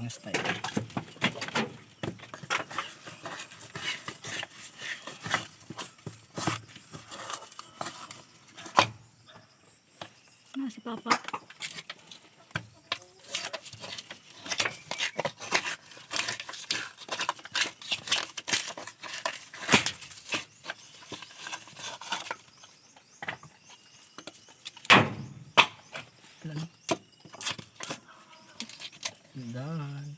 ang style. Si Papa. Done.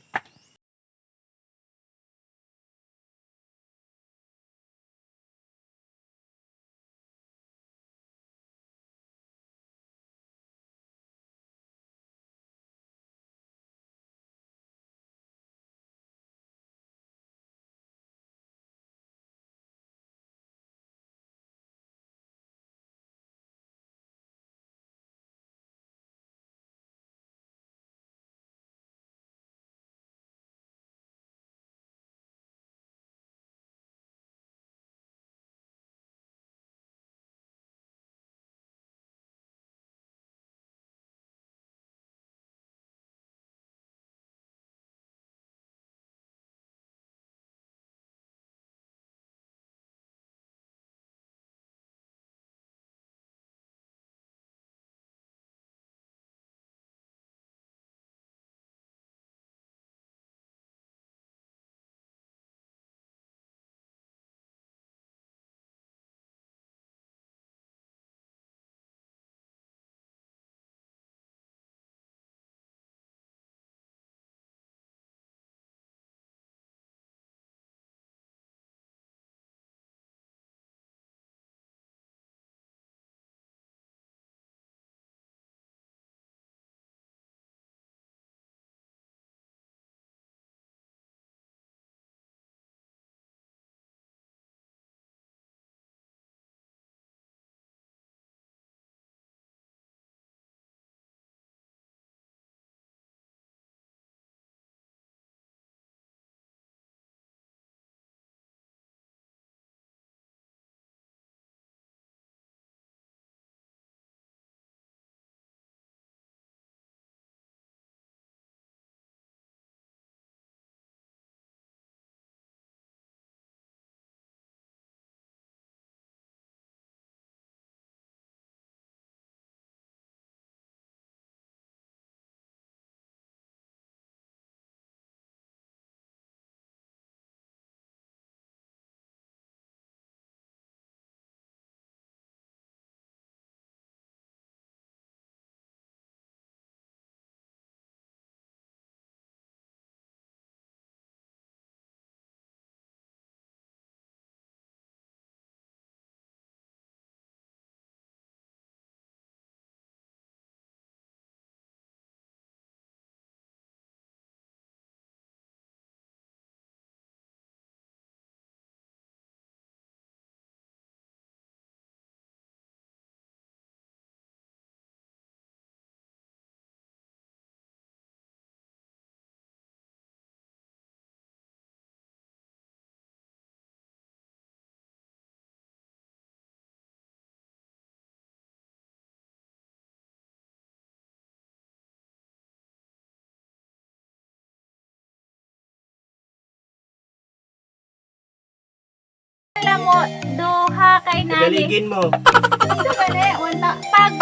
Alam mo, duha kay nani. Galigin mo. Ito gali, wala. Pag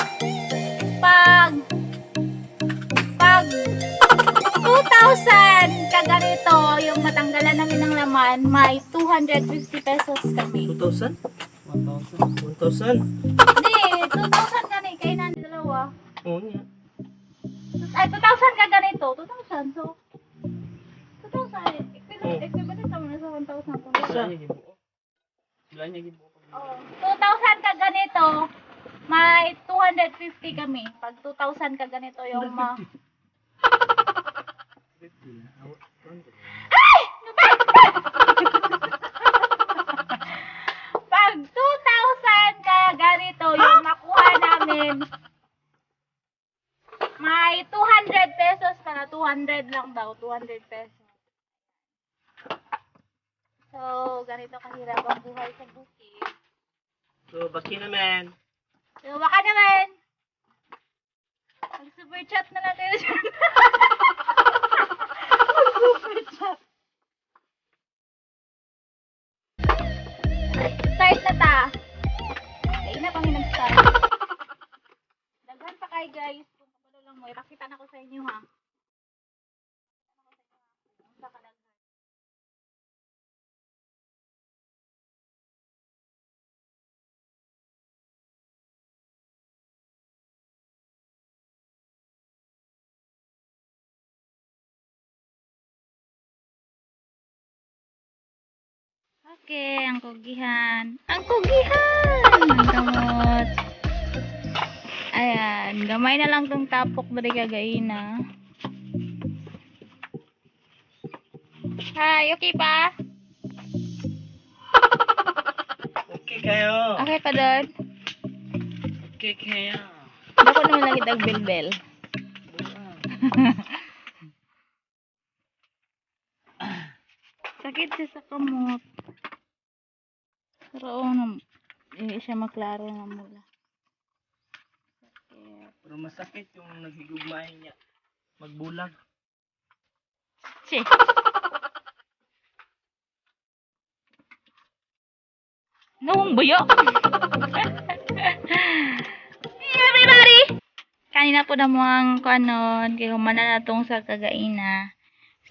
2,000 kaganito yung matanggalan namin ng laman, may 250 pesos kami. 2,000? 1,000? Hindi, 2,000 gani kay nani dalawa. Oo nga. Ay, 2,000 ka ganito. 2,000. So, 2,000. Equivalent naman na sa 1,000 kung Sila niya gibuo. Oh, 2,000 ka ganito, may 250 kami. Pag 2,000 ka ganito yung Ay! Pag 2,000 ka ganito yung makuha namin, may 200 pesos pa na. 200 lang daw. 200 pesos. So, ganito kahirap ang buhay sa bukid. So, baki naman. So, baka naman. Mag-super chat na lang tayo dyan. guys, kung kapano lang mo, ipakita na ko sa inyo ha. Sa kadaghan. Okay, ang kugihan. Ang kugihan! Ang kamot. Ayan, gamay na lang tong tapok dari kagaina. Hi, okay pa? Okay kayo. Okay pa doon? Okay kayo. Dapat naman lagi tagbelbel. Sakit siya sa kamot. Pero hindi siya maklaro na mula. Sakit. Pero masakit yung naghigugmay niya. Magbulag. Che. Nawang buyo. Hey everybody! Kanina po na mo ang kanon. Kaya humana na tong sa kagaina.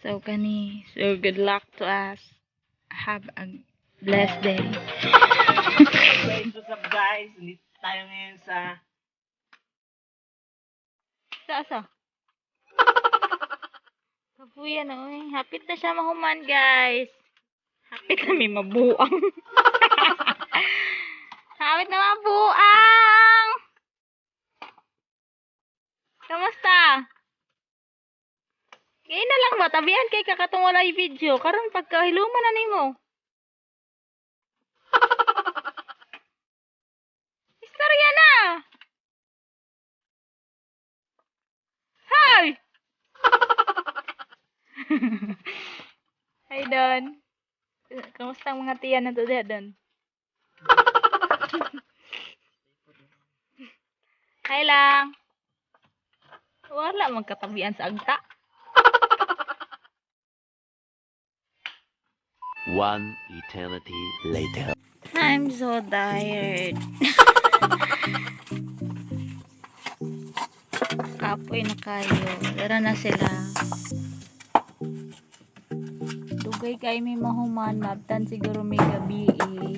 So good luck to us. Have a blessed day. Guys, what's up guys? Nandito tayo ngayon sa... Sa? Kapuya na uy. Hapit na siya mahuman guys. Hapit na may mabuang. Hapit na mabuang. Kamusta? Kaya na lang ba? Tabihan kay kakatong wala yung video. Karon pagkahiluman na nimo. Istorya na. Hi! Hi Don. Kamusta ang mga tiyan na to Don? Hi lang. Wala magkatabian sa agta. One eternity later. I'm so tired. Kapoy na kayo. Dara na sila. Dugay kay may mahuman. Mabtan siguro may gabi eh.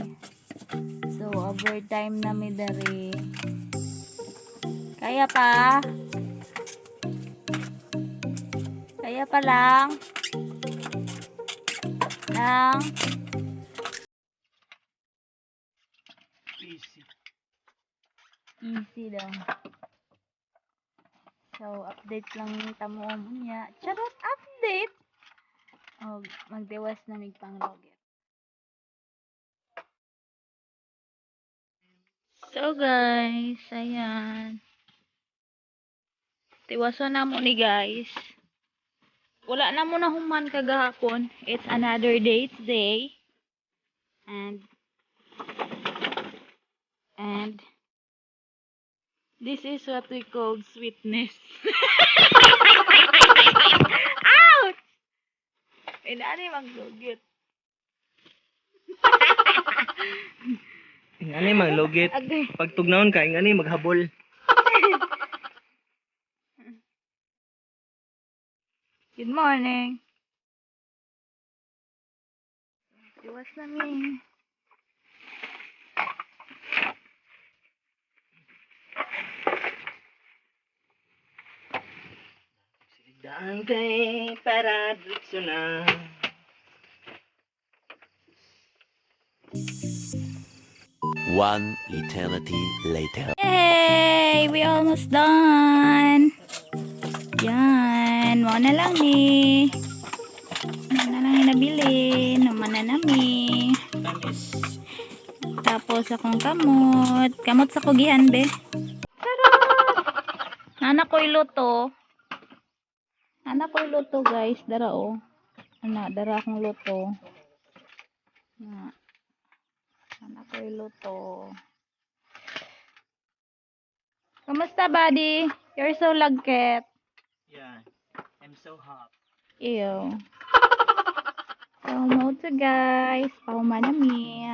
So, overtime na may dari. Kaya pa? Kaya pa lang? Lang? Easy daw. So, update lang tamo mo niya. Charot, update! O, magdewas na mig pang-logger. So, guys, ayan. Tiwasan na mo ni guys. Wala na mo na human kagahapon. It's another day today. And this is what we call sweetness. Ouch! Inani maglugit. Ingani maglugit. Agay. Pag tugnaon ka, ingani maghabol. Good morning. Iwas na mi. Daan kay para diretso na. One eternity later. Yay! We almost done. Yan. Mau na lang ni. Mau na lang yung nabili. Naman na nami. Tapos akong kamot. Kamot sa kugihan be. Charot! Nana ko iluto. Nana ko iluto guys. Dara o. Dara akong luto. Nana ko iluto. Kamusta buddy? You're so lagket. Yeah, I'm so hot. Ew. So, mo to guys. Paumanami.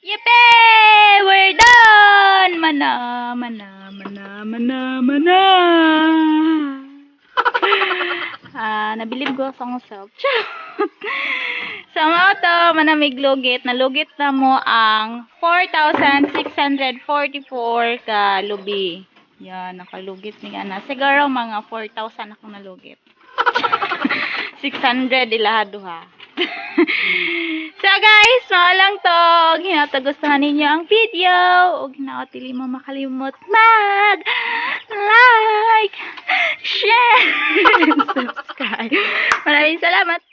Yippee! We're done! Mana. Nabilib ko sa self. Sa mga to, manamig lugit. Nalugit na mo ang 4,644 ka lubi. Yan, nakalugit ni Ana. Siguro mga 4,000 akong nalugit. 600 ilahado ha. So guys, maalang to. Hinatagustuhan ninyo ang video. Huwag na tili mo makalimot like, share, and subscribe. Maraming salamat.